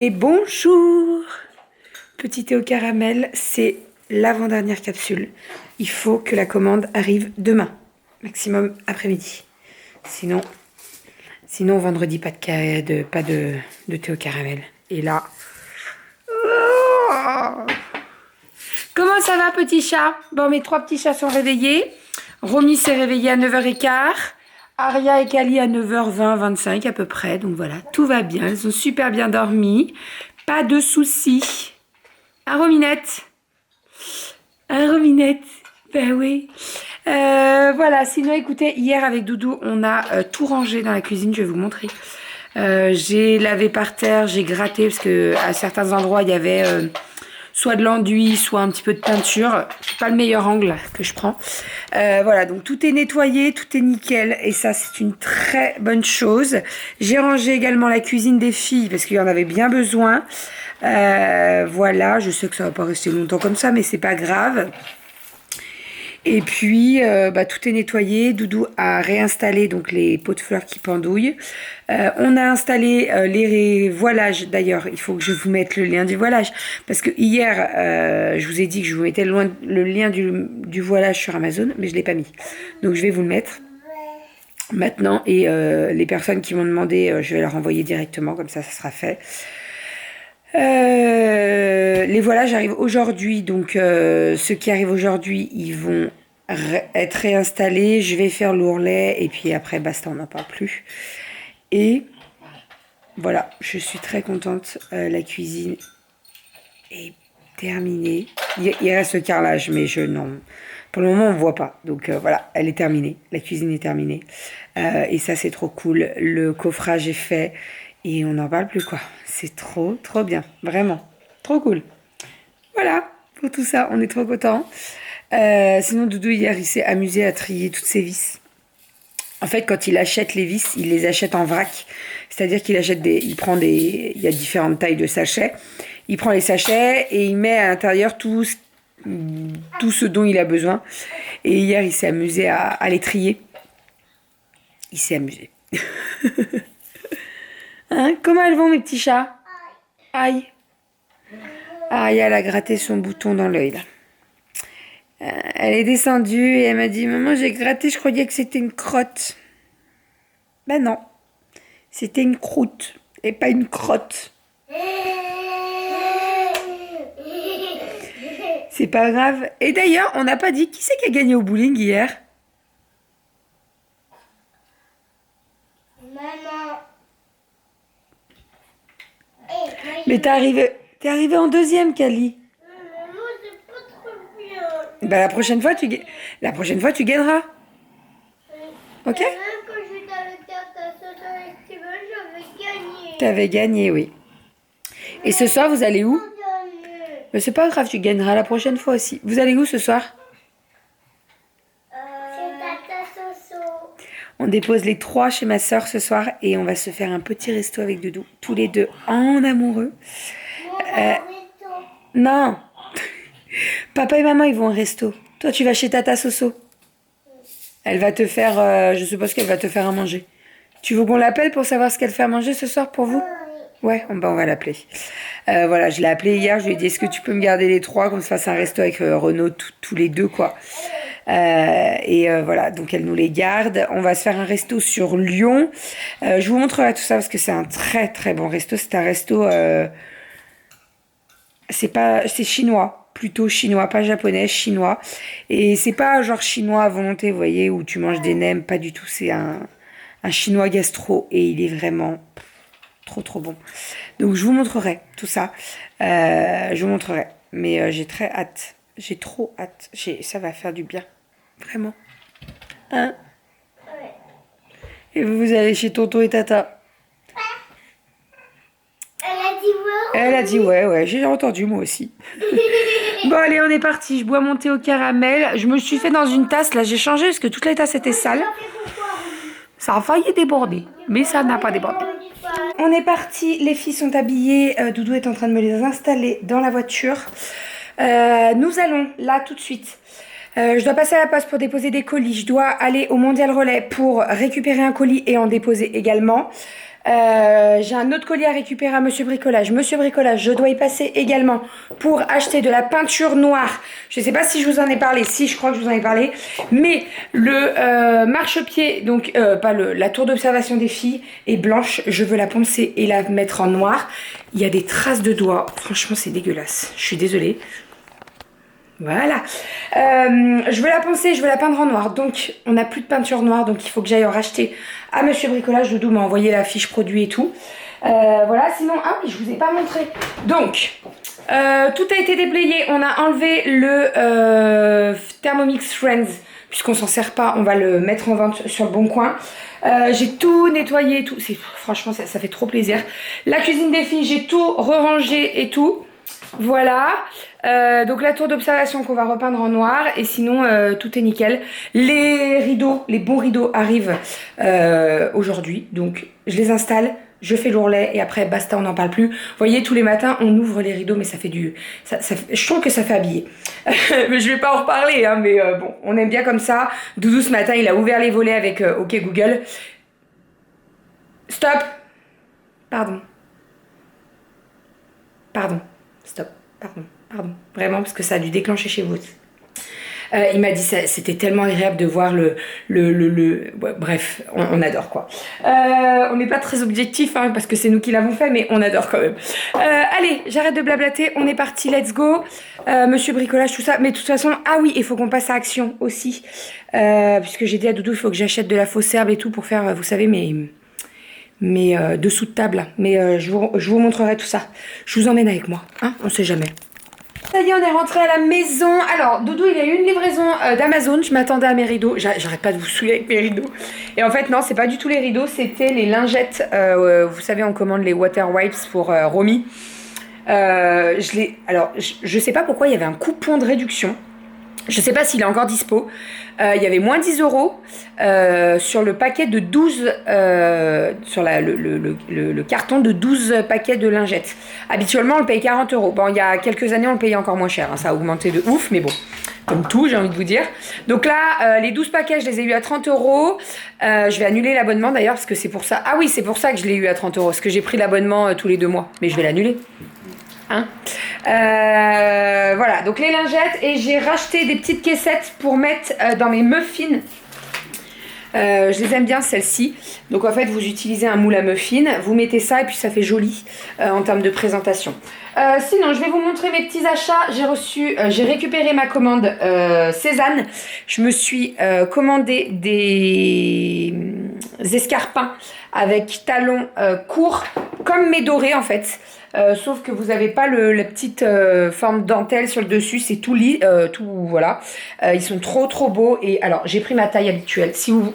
Et bonjour! Petit thé au caramel, c'est l'avant-dernière capsule. Il faut que la commande arrive demain, maximum après-midi. Sinon, vendredi, pas de thé au caramel. Et là... Oh, comment ça va, petit chat? Bon, mes trois petits chats sont réveillés. Romy s'est réveillée à 9h15. Aria et Kali à 9h20, 25 à peu près. Donc voilà, tout va bien. Elles ont super bien dormi. Pas de soucis. Un Rominette. Un Rominette. Ben oui. Voilà, sinon écoutez, hier avec Doudou, on a tout rangé dans la cuisine, je vais vous montrer. J'ai lavé par terre, j'ai gratté parce que à certains endroits il y avait soit de l'enduit, soit un petit peu de peinture. C'est pas le meilleur angle que je prends. Voilà, donc tout est nettoyé, tout est nickel et ça c'est une très bonne chose. J'ai rangé également la cuisine des filles parce qu'il y en avait bien besoin. Voilà, je sais que ça va pas rester longtemps comme ça, mais c'est pas grave. Et puis, tout est nettoyé. Doudou a réinstallé donc les pots de fleurs qui pendouillent. On a installé les voilages. D'ailleurs, il faut que je vous mette le lien du voilage. Parce que hier, je vous ai dit que je vous mettais le lien du voilage sur Amazon, mais je ne l'ai pas mis. Donc, je vais vous le mettre maintenant. Et les personnes qui m'ont demandé, je vais leur envoyer directement. Comme ça sera fait. Les voilages arrivent aujourd'hui, donc ceux qui arrivent aujourd'hui, ils vont être réinstallés. Je vais faire l'ourlet et puis après, basta, on n'en parle plus. Et voilà, je suis très contente. La cuisine est terminée. Il reste le carrelage, mais non. Pour le moment, on ne voit pas. Donc voilà, elle est terminée. La cuisine est terminée. Et ça, c'est trop cool. Le coffrage est fait. Et on n'en parle plus, quoi. C'est trop, trop bien. Vraiment. Trop cool. Voilà. Pour tout ça, on est trop contents. Sinon, Doudou, hier, il s'est amusé à trier toutes ses vis. En fait, quand il achète les vis, il les achète en vrac. C'est-à-dire qu'il achète il prend il y a différentes tailles de sachets. Il prend les sachets et il met à l'intérieur tout ce dont il a besoin. Et hier, il s'est amusé à les trier. Il s'est amusé. Hein, comment elles vont, mes petits chats? Aïe. Aïe, elle a gratté son bouton dans l'œil, là. Elle est descendue et elle m'a dit, maman, j'ai gratté, je croyais que c'était une crotte. Ben non, c'était une croûte et pas une crotte. C'est pas grave. Et d'ailleurs, on n'a pas dit qui c'est qui a gagné au bowling hier? Maman. Mais t'es arrivé en deuxième, Kali. Maman, c'est pas trop bien. Ben, la prochaine fois, tu gagneras. Ok? Même quand j'étais avec Tata Soso et Steven, j'avais gagné. T'avais gagné, oui. Et ce soir, vous allez où? Mais c'est pas grave, tu gagneras la prochaine fois aussi. Vous allez où ce soir? Chez Tata Soso. On dépose les trois chez ma soeur ce soir et on va se faire un petit resto avec Doudou. Tous les deux en amoureux. Non. Papa et maman, ils vont au resto. Toi, tu vas chez Tata Soso. Elle va te faire... je suppose qu'elle va te faire à manger. Tu veux qu'on l'appelle pour savoir ce qu'elle fait à manger ce soir pour vous? Ouais, on va l'appeler. Voilà, je l'ai appelé hier. Je lui ai dit, est-ce que tu peux me garder les trois, qu'on se fasse un resto avec Renaud, tous les deux, quoi. Voilà, donc elle nous les garde. On va se faire un resto sur Lyon. Je vous montrerai tout ça parce que c'est un très très bon resto. C'est un resto... c'est chinois, plutôt chinois, pas japonais, chinois. Et c'est pas genre chinois à volonté, vous voyez, où tu manges des nems, pas du tout. C'est un chinois gastro et il est vraiment trop trop bon. Donc je vous montrerai tout ça. Je vous montrerai. Mais j'ai très hâte. J'ai trop hâte. Ça va faire du bien. Vraiment. Hein? Ouais. Et vous allez chez tonton et tata? Elle a dit ouais. Elle a dit ouais, j'ai entendu moi aussi. Bon allez, on est parti. Je bois mon thé au caramel. Je me suis fait dans une tasse. Là, j'ai changé parce que toute la tasse était sale. Ça a failli déborder, mais ça n'a pas débordé. On est parti. Les filles sont habillées. Doudou est en train de me les installer dans la voiture. Nous allons là tout de suite. Je dois passer à la poste pour déposer des colis. Je dois aller au Mondial Relais pour récupérer un colis et en déposer également. J'ai un autre colis à récupérer à Monsieur Bricolage. Monsieur Bricolage, je dois y passer également pour acheter de la peinture noire. Je ne sais pas si je vous en ai parlé. Si, je crois que je vous en ai parlé. Mais le marchepied, donc pas la tour d'observation des filles est blanche. Je veux la poncer et la mettre en noir. Il y a des traces de doigts. Franchement, c'est dégueulasse. Je suis désolée. Voilà. Je veux la poncer, je veux la peindre en noir. Donc, on n'a plus de peinture noire. Donc, il faut que j'aille en racheter à Monsieur Bricolage. Doudou m'a envoyé la fiche produit et tout. Voilà. Sinon, ah oui, je vous ai pas montré. Donc, tout a été déblayé. On a enlevé le Thermomix Friends. Puisqu'on s'en sert pas, on va le mettre en vente sur le Bon Coin. J'ai tout nettoyé et tout. Franchement, ça fait trop plaisir. La cuisine des filles, j'ai tout re-rangé et tout. Voilà, donc la tour d'observation qu'on va repeindre en noir et sinon tout est nickel. Les rideaux, les bons rideaux arrivent aujourd'hui, donc je les installe, je fais l'ourlet et après basta, on n'en parle plus. Vous voyez, tous les matins on ouvre les rideaux mais ça fait je trouve que ça fait habiller. Mais je vais pas en reparler, hein, mais bon, on aime bien comme ça. Doudou ce matin il a ouvert les volets avec OK Google. Stop. Pardon. Stop, pardon, vraiment, parce que ça a dû déclencher chez vous. Il m'a dit ça, c'était tellement agréable de voir ouais, bref, on adore quoi. On n'est pas très objectif hein, parce que c'est nous qui l'avons fait, mais on adore quand même. Allez, j'arrête de blablater, on est parti, let's go. Monsieur Bricolage, tout ça, mais de toute façon, ah oui, il faut qu'on passe à action aussi, puisque j'ai dit à Doudou, il faut que j'achète de la fausse herbe et tout pour faire, vous savez, mes dessous de table. Mais je vous montrerai tout ça. Je vous emmène avec moi, hein, on sait jamais. Ça y est, on est rentré à la maison. Alors, Doudou, il a eu une livraison d'Amazon. Je m'attendais à mes rideaux. J'arrête pas de vous saouler avec mes rideaux. Et en fait, non, c'est pas du tout les rideaux. C'était les lingettes. Vous savez, on commande les water wipes pour Romy. Alors, je sais pas pourquoi il y avait un coupon de réduction. Je sais pas s'il est encore dispo. Il y avait moins 10 € sur le paquet de 12, sur le carton de 12 paquets de lingettes. Habituellement, on le paye 40 €. Bon, il y a quelques années, on le payait encore moins cher. Hein. Ça a augmenté de ouf, mais bon, comme tout, j'ai envie de vous dire. Donc là, les 12 paquets, je les ai eu à 30 €. Je vais annuler l'abonnement d'ailleurs, parce que c'est pour ça. Ah oui, c'est pour ça que je l'ai eu à 30 €, parce que j'ai pris l'abonnement tous les 2 mois. Mais je vais l'annuler. Hein voilà, donc les lingettes et j'ai racheté des petites caissettes pour mettre dans mes muffins. Je les aime bien celles-ci. Donc en fait vous utilisez un moule à muffins, vous mettez ça et puis ça fait joli en termes de présentation. Sinon je vais vous montrer mes petits achats. J'ai récupéré ma commande Cézanne. Je me suis commandé des escarpins avec talons courts comme mes dorés en fait. Sauf que vous n'avez pas la petite forme dentelle sur le dessus, c'est tout voilà. Ils sont trop beaux et alors j'ai pris ma taille habituelle. Si vous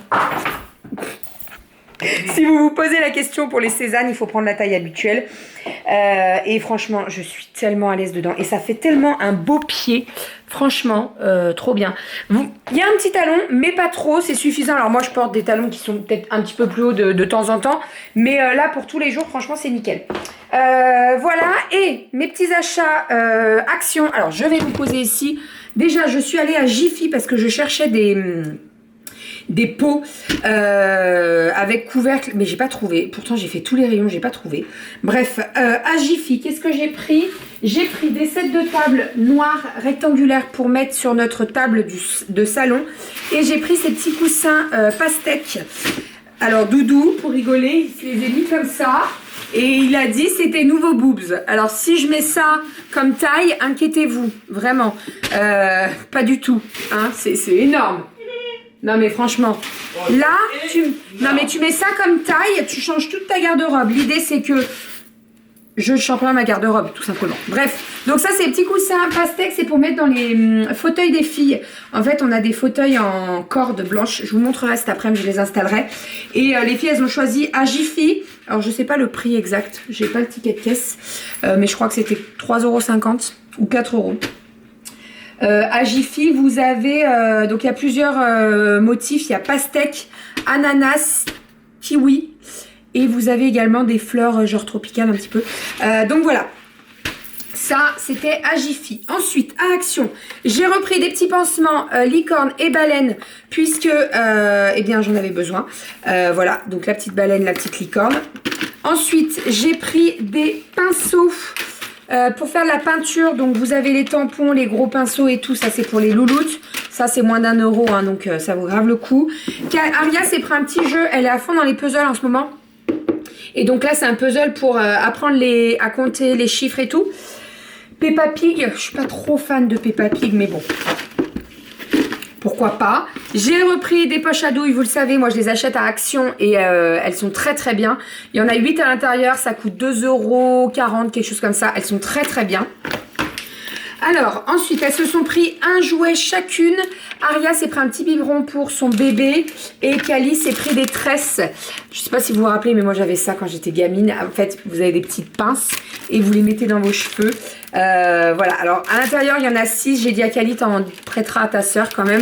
vous posez la question pour les Cézanne, il faut prendre la taille habituelle. Et franchement, je suis tellement à l'aise dedans et ça fait tellement un beau pied. Franchement, trop bien. Il y a un petit talon, mais pas trop, c'est suffisant. Alors moi, je porte des talons qui sont peut-être un petit peu plus hauts de temps en temps. Mais là, pour tous les jours, franchement, c'est nickel. Voilà, et mes petits achats Action. Alors, je vais vous poser ici. Déjà, je suis allée à Jiffy parce que je cherchais des pots avec couvercle, mais j'ai pas trouvé. Pourtant, j'ai fait tous les rayons, j'ai pas trouvé. Bref, à Jiffy, qu'est-ce que j'ai pris? J'ai pris des sets de table noirs rectangulaires pour mettre sur notre table de salon. Et j'ai pris ces petits coussins pastèques. Alors, Doudou, pour rigoler, il se les a mis comme ça. Et il a dit c'était nouveau boobs. Alors si je mets ça comme taille, inquiétez-vous, vraiment. Pas du tout. Hein, c'est énorme. Non mais franchement, là, tu mets ça comme taille, tu changes toute ta garde-robe. L'idée c'est que je change pas ma garde-robe, tout simplement. Bref, donc ça c'est les petits coussins pastèques, c'est pour mettre dans les fauteuils des filles. En fait, on a des fauteuils en corde blanche. Je vous montrerai cet après-midi, je les installerai. Et les filles, elles ont choisi à Jiffy. Alors, je sais pas le prix exact, j'ai pas le ticket de caisse, mais je crois que c'était 3,50 € ou 4 €. À Jiffy, vous avez, donc il y a plusieurs motifs. Il y a pastèque, ananas, kiwi. Et vous avez également des fleurs genre tropicales un petit peu. Donc voilà. Ça, c'était à Jiffy. Ensuite, à Action, j'ai repris des petits pansements licorne et baleine, puisque, eh bien, j'en avais besoin. Voilà, donc la petite baleine, la petite licorne. Ensuite, j'ai pris des pinceaux pour faire de la peinture. Donc, vous avez les tampons, les gros pinceaux et tout. Ça, c'est pour les louloutes. Ça, c'est moins d'1 euro, hein, donc ça vaut grave le coup. Aria s'est pris un petit jeu. Elle est à fond dans les puzzles en ce moment. Et donc là, c'est un puzzle pour apprendre à compter les chiffres et tout. Peppa Pig, je suis pas trop fan de Peppa Pig, mais bon. Pourquoi pas. J'ai repris des poches à douille, vous le savez, moi je les achète à Action et elles sont très très bien. Il y en a 8 à l'intérieur, ça coûte 2,40 €, quelque chose comme ça. Elles sont très très bien. Alors, ensuite, elles se sont pris un jouet chacune. Aria s'est pris un petit biberon pour son bébé et Cali s'est pris des tresses. Je sais pas si vous vous rappelez, mais moi j'avais ça quand j'étais gamine. En fait, vous avez des petites pinces et vous les mettez dans vos cheveux. Voilà, alors à l'intérieur, il y en a 6. J'ai dit à Cali, t'en prêteras à ta soeur quand même.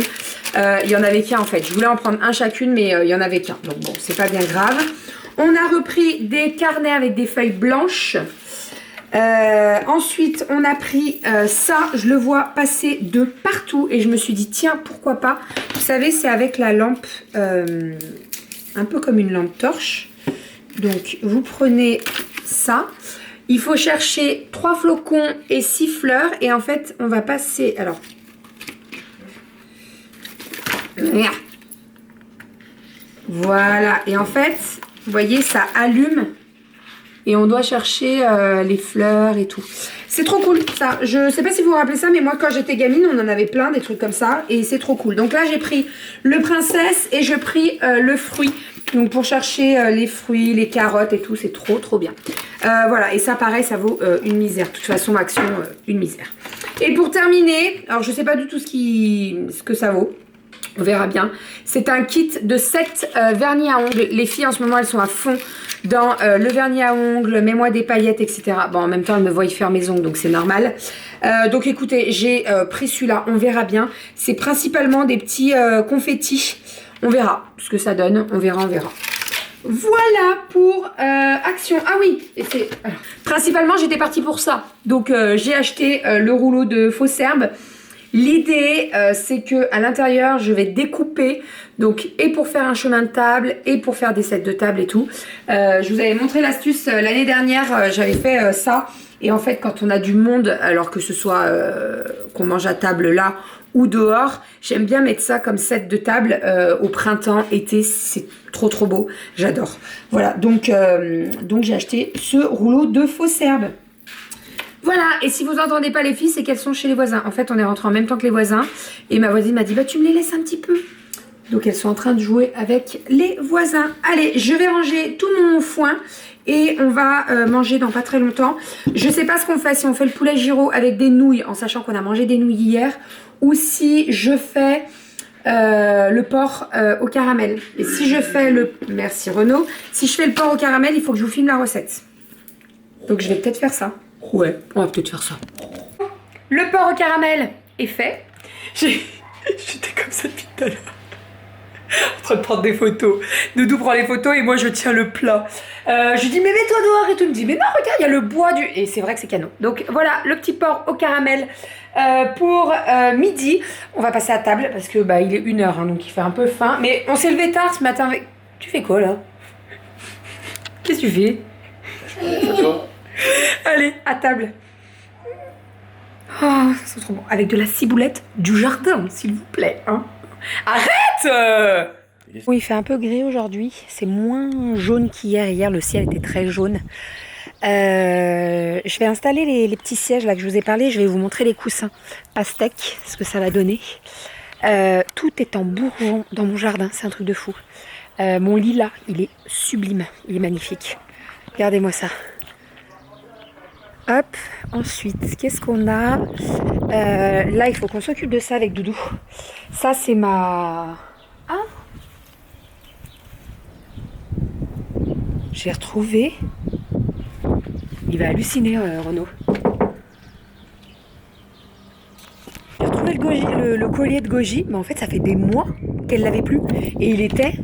Il y en avait qu'un en fait. Je voulais en prendre un chacune, mais il y en avait qu'un. Donc bon, c'est pas bien grave. On a repris des carnets avec des feuilles blanches. Ensuite, on a pris ça, je le vois passer de partout et je me suis dit, tiens, pourquoi pas. Vous savez, c'est avec la lampe, un peu comme une lampe torche. Donc, vous prenez ça. Il faut chercher 3 flocons et 6 fleurs. Et en fait, on va passer... Alors, voilà. Et en fait, vous voyez, ça allume. Et on doit chercher les fleurs et tout. C'est trop cool, ça. Je sais pas si vous vous rappelez ça, mais moi, quand j'étais gamine, on en avait plein, des trucs comme ça. Et c'est trop cool. Donc là, j'ai pris le princesse et je pris le fruit. Donc pour chercher les fruits, les carottes et tout, c'est trop, trop bien. Voilà, et ça, pareil, ça vaut une misère. De toute façon, Action, une misère. Et pour terminer, alors je sais pas du tout ce que ça vaut. On verra bien. C'est un kit de 7 vernis à ongles. Les filles, en ce moment, elles sont à fond dans le vernis à ongles, mets-moi des paillettes, etc. Bon, en même temps, elles me voient y faire mes ongles, donc c'est normal. Donc, écoutez, j'ai pris celui-là. On verra bien. C'est principalement des petits confettis. On verra ce que ça donne. On verra, on verra. Voilà pour Action. Ah oui, principalement, j'étais partie pour ça. Donc, j'ai acheté le rouleau de faux herbes. L'idée, c'est que à l'intérieur, je vais découper, donc et pour faire un chemin de table et pour faire des sets de table et tout. Je vous avais montré l'astuce l'année dernière, j'avais fait ça. Et en fait, quand on a du monde, alors que ce soit qu'on mange à table là ou dehors, j'aime bien mettre ça comme set de table au printemps, été, c'est trop trop beau, j'adore. Voilà, donc j'ai acheté ce rouleau de faux herbes. Voilà, et si vous entendez pas les filles, c'est qu'elles sont chez les voisins. En fait, on est rentrés en même temps que les voisins. Et ma voisine m'a dit, bah tu me les laisses un petit peu. Donc elles sont en train de jouer avec les voisins. Allez, je vais ranger tout mon foin. Et on va manger dans pas très longtemps. Je sais pas ce qu'on fait, si on fait le poulet gyro avec des nouilles, en sachant qu'on a mangé des nouilles hier. Ou si je fais le porc au caramel. Et si je fais le... Merci Renaud. Si je fais le porc au caramel, il faut que je vous filme la recette. Donc je vais peut-être faire ça. Ouais, on va peut-être faire ça. Le porc au caramel est fait. J'étais comme ça depuis tout à l'heure. En train de prendre des photos. Doudou prend les photos et moi je tiens le plat. Je lui dis mais mets-toi dehors et tout. Il me dit mais non regarde il y a le bois du... Et c'est vrai que c'est canon. Donc voilà le petit porc au caramel pour midi. On va passer à table parce que bah il est 1h hein, donc il fait un peu faim. Mais on s'est levé tard ce matin avec... Tu fais quoi là? Qu'est-ce que tu fais? Allez, à table. Oh, ça sent trop bon. Avec de la ciboulette du jardin, s'il vous plaît. Hein. Arrête Oui, il fait un peu gris aujourd'hui. C'est moins jaune qu'hier. Hier, le ciel était très jaune. Je vais installer les petits sièges là que je vous ai parlé. Je vais vous montrer les coussins pastèques, ce que ça va donner. Tout est en bourgeon dans mon jardin. C'est un truc de fou. Mon lit là, il est sublime. Il est magnifique. Regardez-moi ça. Hop, ensuite, qu'est-ce qu'on a là, il faut qu'on s'occupe de ça avec Doudou. Ça, c'est ma... Ah, j'ai retrouvé... Il va halluciner, Renaud. J'ai retrouvé le collier de goji, mais en fait, ça fait des mois qu'elle l'avait plus. Et il était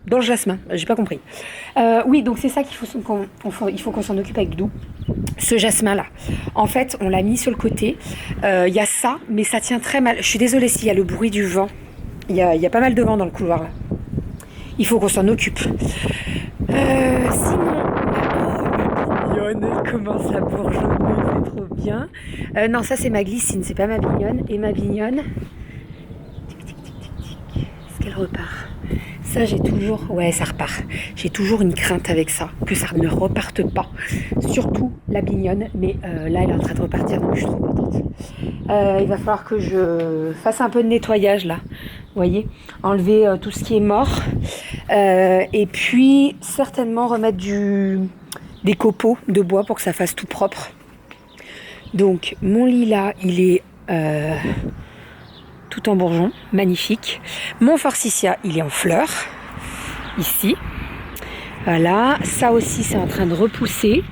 dans le jasmin. J'ai pas compris. Oui, donc c'est ça qu'il faut qu'on s'en occupe avec Doudou. ce jasmin-là. En fait, on l'a mis sur le côté. Il y a ça, mais ça tient très mal. Je suis désolée s'il y a le bruit du vent. Il y a pas mal de vent dans le couloir là. Il faut qu'on s'en occupe. Sinon, elle commence à bourgeonner, c'est trop bien. Non, ça c'est ma glycine, c'est pas ma bignonne. Et ma bignonne, est-ce qu'elle repart? Ça j'ai toujours, ouais ça repart. J'ai toujours une crainte avec ça, que ça ne reparte pas. Surtout la bignonne, mais là elle est en train de repartir, donc je suis trop contente. Il va falloir que je fasse un peu de nettoyage là. Vous voyez, enlever tout ce qui est mort. Et puis certainement remettre des copeaux de bois pour que ça fasse tout propre. Donc mon lilas, il est tout en bourgeon, magnifique. Mon forsythia, il est en fleurs, ici. Voilà, ça aussi c'est en train de repousser.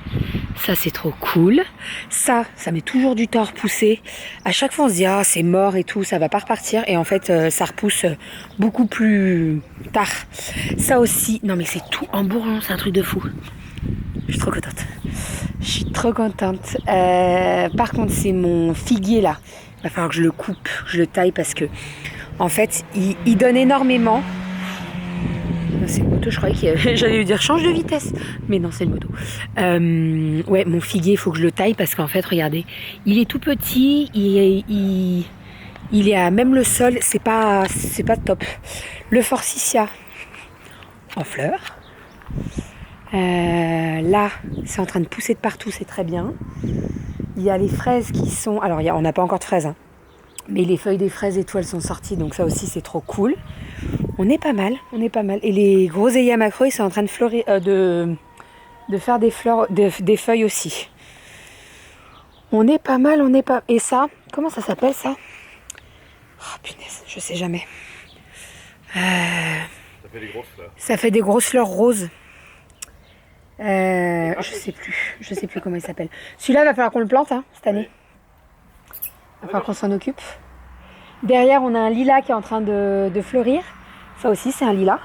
Ça c'est trop cool. Ça met toujours du temps à repousser. À chaque fois on se dit ah c'est mort et tout, ça va pas repartir. Et en fait ça repousse beaucoup plus tard. Ça aussi, non mais c'est tout en bourgeon, c'est un truc de fou. Je suis trop contente. Je suis trop contente. Par contre c'est mon figuier là. Il va falloir que je le coupe, je le taille parce que en fait il donne énormément. C'est le moto, je croyais j'allais lui dire change de vitesse, mais non c'est le moto. Ouais, mon figuier il faut que je le taille parce qu'en fait regardez, il est tout petit, il est à même le sol, c'est pas top. Le forsythia en fleurs, là c'est en train de pousser de partout, c'est très bien. Il y a les fraises qui sont, alors on n'a pas encore de fraises, hein, mais les feuilles des fraises et tout elles sont sorties, donc ça aussi c'est trop cool. On est pas mal. Et les groseilliers macro, ils sont en train de fleurir, de faire des fleurs, des feuilles aussi. On est pas mal, Et ça, comment ça s'appelle ça? Oh punaise, je sais jamais. Ça fait des grosses fleurs. Ça fait des grosses fleurs roses. Je sais plus comment il s'appelle. Celui-là, va falloir qu'on le plante cette année. Va falloir qu'on s'en occupe. Derrière, on a un lilas qui est en train de fleurir. Ça aussi, c'est un lilas.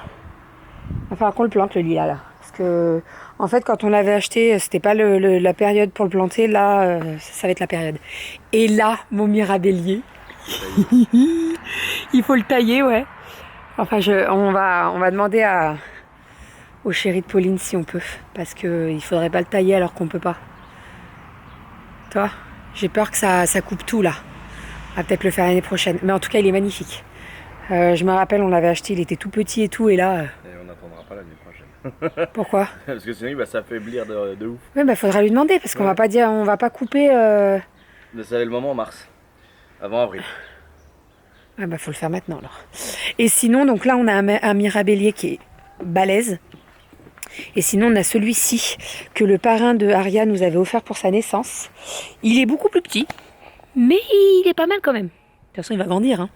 Il va falloir qu'on le plante, le lilas, là. Parce que, en fait, quand on l'avait acheté, c'était pas la période pour le planter. Là, ça va être la période. Et là, mon mirabellier. Il faut le tailler, ouais. Enfin, on va demander au chéri de Pauline si on peut. Parce qu'il faudrait pas le tailler alors qu'on peut pas. Toi, j'ai peur que ça coupe tout, là. On va peut-être le faire l'année prochaine. Mais en tout cas, il est magnifique. Je me rappelle, on l'avait acheté, il était tout petit et tout, et là... Et on n'attendra pas l'année prochaine. Pourquoi? Parce que sinon il va s'affaiblir de ouf. Oui, faudra lui demander, parce qu'on va pas dire, on va pas couper... Mais ça va être le moment en mars. Avant avril. Faut le faire maintenant, alors. Et sinon, donc là, on a un mirabellier qui est balèze. Et sinon, on a celui-ci, que le parrain de Aria nous avait offert pour sa naissance. Il est beaucoup plus petit, mais il est pas mal quand même. De toute façon, il va grandir,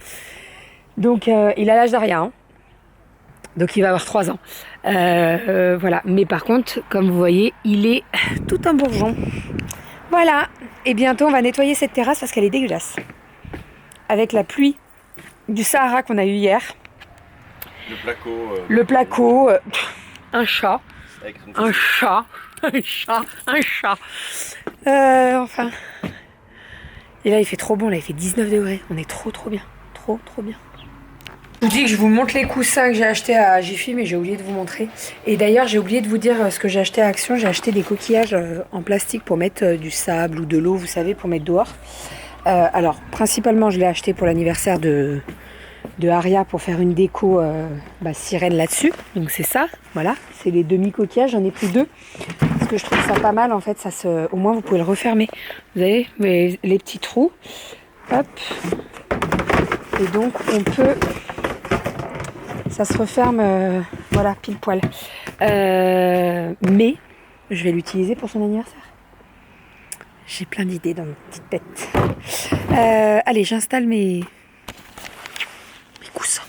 Donc, il a l'âge d'Aria, Donc, il va avoir 3 ans. Voilà. Mais par contre, comme vous voyez, il est tout en bourgeon. Voilà. Et bientôt, on va nettoyer cette terrasse parce qu'elle est dégueulasse. Avec la pluie du Sahara qu'on a eu hier. Le placo. Un chat. Enfin. Et là, il fait trop bon. Là, il fait 19 degrés. On est trop bien. Trop bien. Je vous dis que je vous montre les coussins que j'ai achetés à Jiffy, mais j'ai oublié de vous montrer. Et d'ailleurs, j'ai oublié de vous dire ce que j'ai acheté à Action. J'ai acheté des coquillages en plastique pour mettre du sable ou de l'eau, vous savez, pour mettre dehors. Alors, principalement, je l'ai acheté pour l'anniversaire de Aria pour faire une déco sirène là-dessus. Donc c'est ça, voilà. C'est les demi-coquillages, j'en ai pris 2. Parce que je trouve ça pas mal, en fait. Au moins, vous pouvez le refermer. Vous avez les petits trous. Hop. Et donc, on peut... Ça se referme, voilà, pile poil. Mais, je vais l'utiliser pour son anniversaire. J'ai plein d'idées dans ma petite tête. Allez, j'installe mes coussins.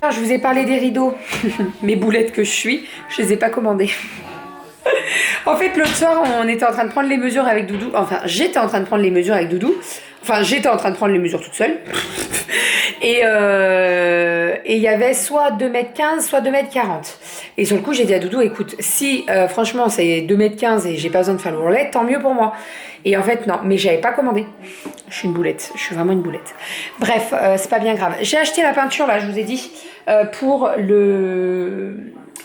Alors, je vous ai parlé des rideaux. Mes boulettes que je suis, je les ai pas commandées. En fait, l'autre soir, on était en train de prendre les mesures avec Doudou. Enfin, j'étais en train de prendre les mesures avec Doudou. Enfin, j'étais en train de prendre les mesures toute seule. Et il y avait soit 2,15 m, soit 2,40 m. Et sur le coup, j'ai dit à Doudou, écoute, si franchement c'est 2,15 m et j'ai pas besoin de faire le ourlet, tant mieux pour moi. Et en fait, non, mais j'avais pas commandé. Je suis une boulette, je suis vraiment une boulette. Bref, c'est pas bien grave. J'ai acheté la peinture, là, je vous ai dit, pour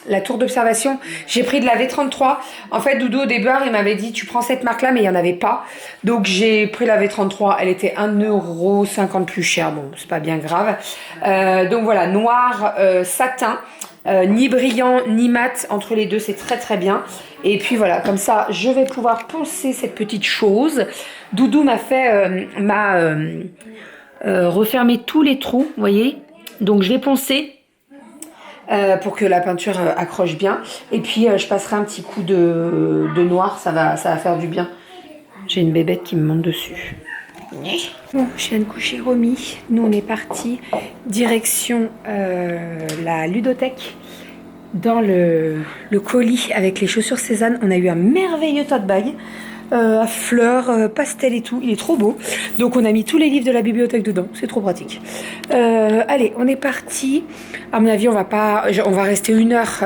la tour d'observation. J'ai pris de la V33. En fait, Doudou, au départ, il m'avait dit, tu prends cette marque-là, mais il n'y en avait pas. Donc, j'ai pris la V33. Elle était 1,50 € plus chère. Bon, c'est pas bien grave. Donc, voilà, noir, satin. Ni brillant ni mat, entre les deux c'est très très bien. Et puis voilà, comme ça je vais pouvoir poncer cette petite chose. Doudou m'a fait refermé tous les trous, vous voyez. Donc je vais poncer pour que la peinture accroche bien. Et puis je passerai un petit coup de noir, ça va faire du bien. J'ai une bébête qui me monte dessus. Bon, je viens de coucher Romy. Nous, on est parti direction la ludothèque. Dans le colis avec les chaussures Cézanne, on a eu un merveilleux tote bag à fleurs, pastel et tout. Il est trop beau. Donc, on a mis tous les livres de la bibliothèque dedans. C'est trop pratique. Allez, on est parti. À mon avis, on va rester 1 heure.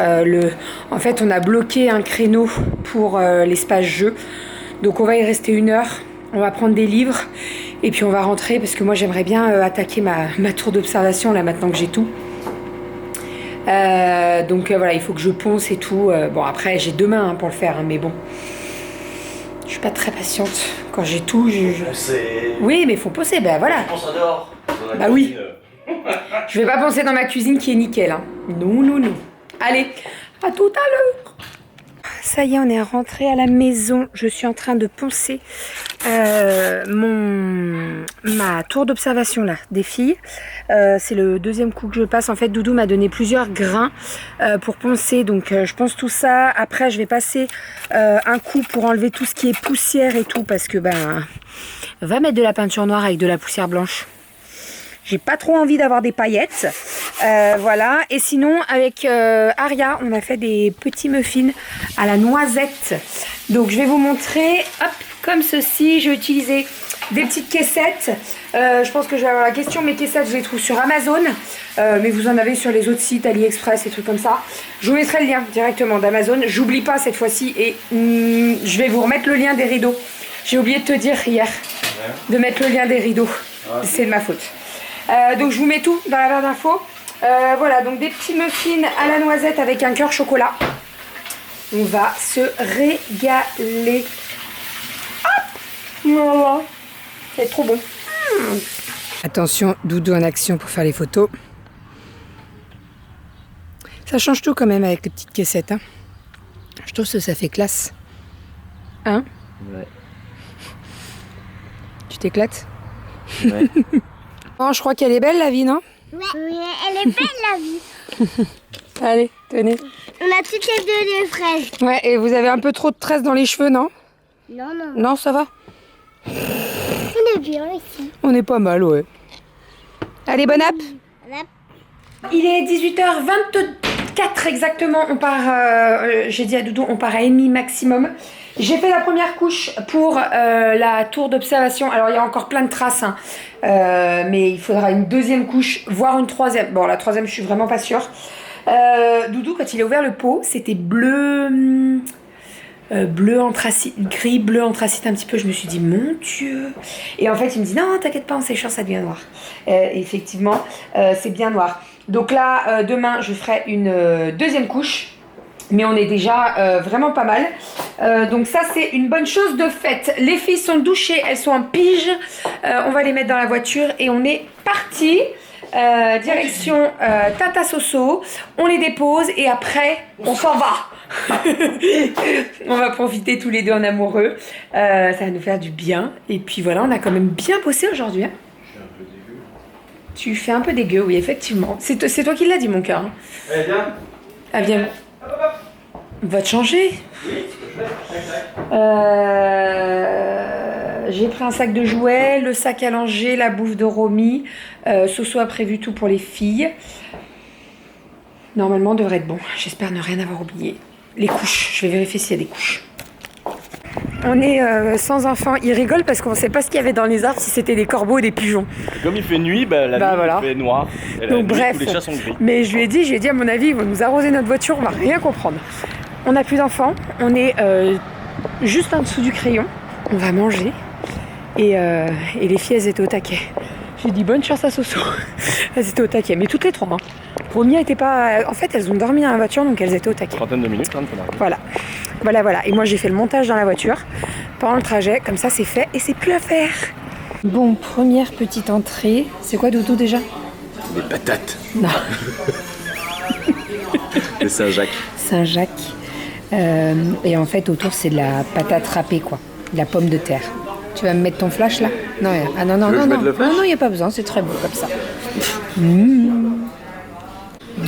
En fait, on a bloqué un créneau pour l'espace jeu. Donc, on va y rester 1 heure. On va prendre des livres et puis on va rentrer parce que moi j'aimerais bien attaquer ma tour d'observation là maintenant que j'ai tout. Donc voilà, il faut que je ponce et tout. Bon après j'ai demain pour le faire, hein, mais bon. Je suis pas très patiente. Quand j'ai tout, oui, mais il faut poncer, ben voilà. Je pense dehors. Bah oui. Je vais pas poncer dans ma cuisine qui est nickel. Hein. Non. Allez, à tout à l'heure. Ça y est, on est rentré à la maison. Je suis en train de poncer ma tour d'observation là des filles. C'est le 2e coup que je passe. En fait, Doudou m'a donné plusieurs grains pour poncer. Donc, je ponce tout ça. Après, je vais passer un coup pour enlever tout ce qui est poussière et tout. Parce que, va mettre de la peinture noire avec de la poussière blanche. J'ai pas trop envie d'avoir des paillettes. Voilà. Et sinon, avec Aria, on a fait des petits muffins à la noisette. Donc, je vais vous montrer. Hop, comme ceci. Je vais utiliser des petites caissettes. Je pense que je vais avoir la question. Mes caissettes, je les trouve sur Amazon. Mais vous en avez sur les autres sites, AliExpress et trucs comme ça. Je vous mettrai le lien directement d'Amazon. J'oublie pas cette fois-ci. Et je vais vous remettre le lien des rideaux. J'ai oublié de te dire hier de mettre le lien des rideaux. C'est de ma faute. Donc je vous mets tout dans la barre d'infos. Voilà, donc des petits muffins à la noisette avec un cœur chocolat. On va se régaler. Hop, voilà. C'est trop bon. Attention, Doudou en action pour faire les photos. Ça change tout quand même avec les petites caissettes. Hein. Je trouve que ça fait classe. Hein? Ouais. Tu t'éclates? Ouais. Oh, je crois qu'elle est belle la vie, non? Ouais, elle est belle la vie. Allez, tenez. On a toutes les deux des fraises. Ouais, et vous avez un peu trop de tresses dans les cheveux, non? Non. Non, ça va? On est bien ici. On est pas mal, ouais. Allez, bon app. Il est 18h24 exactement. On part, j'ai dit à Doudou, on part à 1h30 maximum. J'ai fait la première couche pour la tour d'observation. Alors, il y a encore plein de traces, hein. Mais il faudra une 2e couche, voire une 3e. Bon, la 3e, je suis vraiment pas sûre. Doudou, quand il a ouvert le pot, c'était bleu... bleu anthracite, gris, bleu anthracite un petit peu. Je me suis dit, mon Dieu. Et en fait, il me dit, non, t'inquiète pas, en séchant, ça devient noir. Effectivement, c'est bien noir. Donc là, demain, je ferai une 2e couche. Mais on est déjà vraiment pas mal. Donc ça, c'est une bonne chose de fait. Les filles sont douchées, elles sont en pige. On va les mettre dans la voiture et on est parti. Direction Tata Soso. On les dépose et après, on s'en va. On va profiter tous les deux en amoureux. Ça va nous faire du bien. Et puis voilà, on a quand même bien bossé aujourd'hui. Hein. Tu fais un peu dégueu, oui, effectivement. C'est toi qui l'as dit, mon cœur. Allez, viens. Ah, viens. Va te changer. J'ai pris un sac de jouets, le sac à langer, la bouffe de Romy. Soso a prévu tout pour les filles. Normalement, devrait être bon. J'espère ne rien avoir oublié. Les couches, je vais vérifier s'il y a des couches. on est sans enfants. Ils rigolent parce qu'on ne sait pas ce qu'il y avait dans les arbres, si c'était des corbeaux ou des pigeons. Et comme il fait nuit, la nuit voilà. il fait noir. Et Donc la nuit, bref, tous les chats sont gris. mais je lui ai dit à mon avis, ils vont nous arroser notre voiture, on va rien comprendre. On n'a plus d'enfants, on est juste en dessous du crayon, on va manger. Et les filles, elles étaient au taquet. J'ai dit bonne chance à Soso. Elles étaient au taquet, mais toutes les trois. Hein. Romy était pas... En fait, elles ont dormi dans la voiture, donc elles étaient au taquet. Trentaine de minutes, hein, Voilà. Et moi, j'ai fait le montage dans la voiture pendant le trajet. Comme ça, c'est fait et c'est plus à faire. Bon, première petite entrée. C'est quoi, Doudou, déjà? Des patates. Non. C'est Saint-Jacques. Saint-Jacques. Et en fait, autour, c'est de la patate râpée, quoi. De la pomme de terre. Tu vas me mettre ton flash, là? Non, non, il n'y a pas besoin. C'est très beau, comme ça.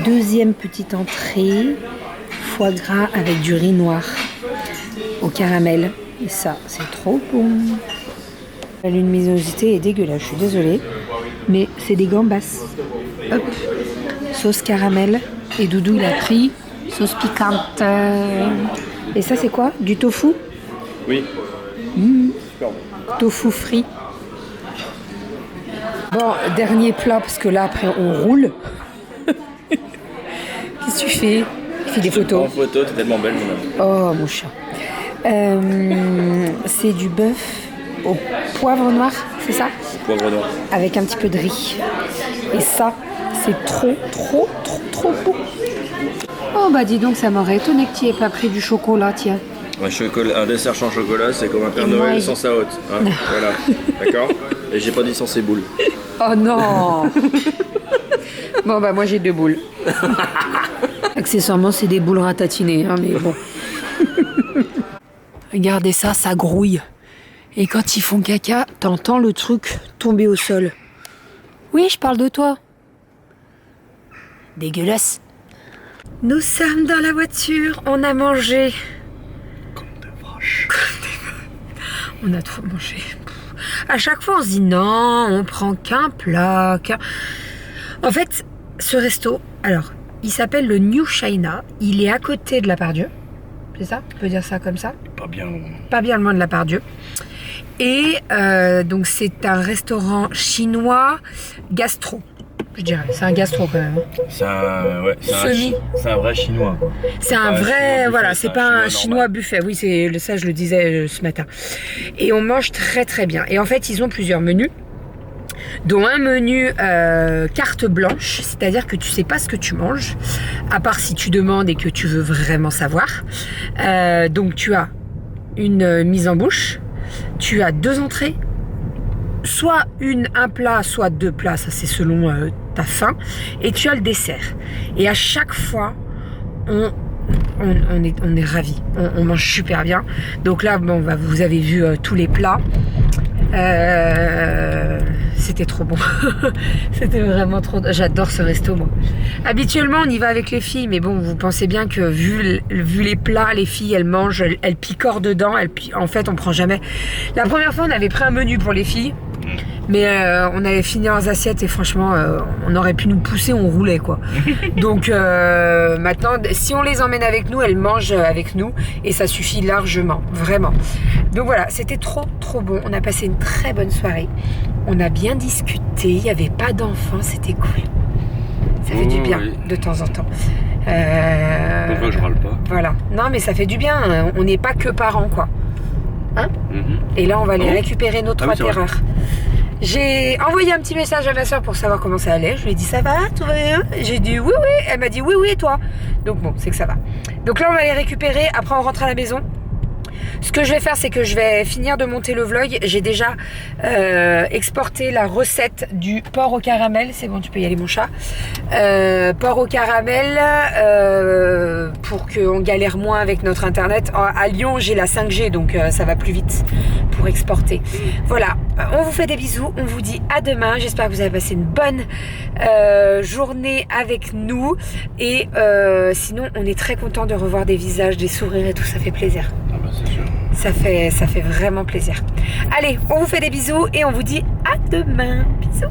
Deuxième petite entrée, foie gras avec du riz noir au caramel. Et ça, c'est trop bon. La luminosité est dégueulasse, je suis désolée. Mais c'est des gambas. Hop, sauce caramel. Et Doudou, il a pris sauce piquante. Et ça, c'est quoi? Du tofu? Oui. Super bon. Tofu frit. Bon, dernier plat, parce que là, après, on roule. Qu'est-ce que tu fais? Tu fais des photos. En photo, t'es tellement belle, mon ami. Oh, mon chat. C'est du bœuf au poivre noir, c'est ça? Poivre noir. Avec un petit peu de riz. Et ça, c'est trop bon. Oh, bah dis donc, ça m'aurait étonné que tu n'aies pas pris du chocolat, tiens. Un dessert sans chocolat, c'est comme un Père Noël sans sa haute. Hein, voilà, d'accord? Et j'ai pas dit sans ses boules. Oh non. Bon, bah moi j'ai 2 boules. Accessoirement, c'est des boules ratatinées, hein, mais bon. Regardez ça, ça grouille. Et quand ils font caca, t'entends le truc tomber au sol. Oui, je parle de toi. Dégueulasse. Nous sommes dans la voiture, on a mangé. Comme des vaches. On a trop mangé. À chaque fois, on se dit non, on prend qu'un plat. En fait, ce resto, alors, il s'appelle le New China. Il est à côté de la Part-Dieu. C'est ça? On peut dire ça comme ça? Pas bien loin de la Part-Dieu. Et donc, c'est un restaurant chinois gastro. Je dirais, c'est un gastro quand même. C'est un vrai chinois. C'est un vrai, voilà, c'est pas un chinois buffet. Oui, c'est ça, je le disais ce matin. Et on mange très très bien. Et en fait, ils ont plusieurs menus, dont un menu carte blanche, c'est-à-dire que tu sais pas ce que tu manges, à part si tu demandes et que tu veux vraiment savoir. Donc tu as une mise en bouche, tu as 2 entrées, soit un plat, soit 2 plats, ça c'est selon ta faim, et tu as le dessert. Et à chaque fois, on est ravis, on mange super bien. Donc là, bon, vous avez vu tous les plats. C'était trop bon. C'était vraiment trop... J'adore ce resto, moi. Habituellement, on y va avec les filles, mais bon, vous pensez bien que vu les plats, les filles, elles mangent, elles picorent dedans. En fait, on prend jamais... La première fois, on avait pris un menu pour les filles, mais on avait fini leurs assiettes et franchement, on aurait pu nous pousser, on roulait, quoi. Donc, maintenant, si on les emmène avec nous, elles mangent avec nous et ça suffit largement, vraiment. Donc voilà, c'était trop bon. On a passé une très bonne soirée. On a bien discuté, il n'y avait pas d'enfants, c'était cool. Ça fait du bien de temps en temps. Pourquoi je râle pas? Voilà. Non, mais ça fait du bien. On n'est pas que parents, quoi. Hein? Et là, on va aller récupérer nos 3 terreurs. J'ai envoyé un petit message à ma soeur pour savoir comment ça allait. Je lui ai dit ça va, tout va bien? J'ai dit oui. Elle m'a dit oui et toi? Donc bon, c'est que ça va. Donc là, on va les récupérer. Après, on rentre à la maison. Ce que je vais faire, c'est que je vais finir de monter le vlog. J'ai déjà exporté la recette du porc au caramel. C'est bon, tu peux y aller, mon chat. Porc au caramel pour qu'on galère moins avec notre internet. À Lyon, j'ai la 5G, donc ça va plus vite pour exporter. Voilà, on vous fait des bisous. On vous dit à demain. J'espère que vous avez passé une bonne journée avec nous. Et sinon, on est très content de revoir des visages, des sourires et tout. Ça fait plaisir. C'est sûr. Ça fait vraiment plaisir. Allez, on vous fait des bisous et on vous dit à demain. Bisous.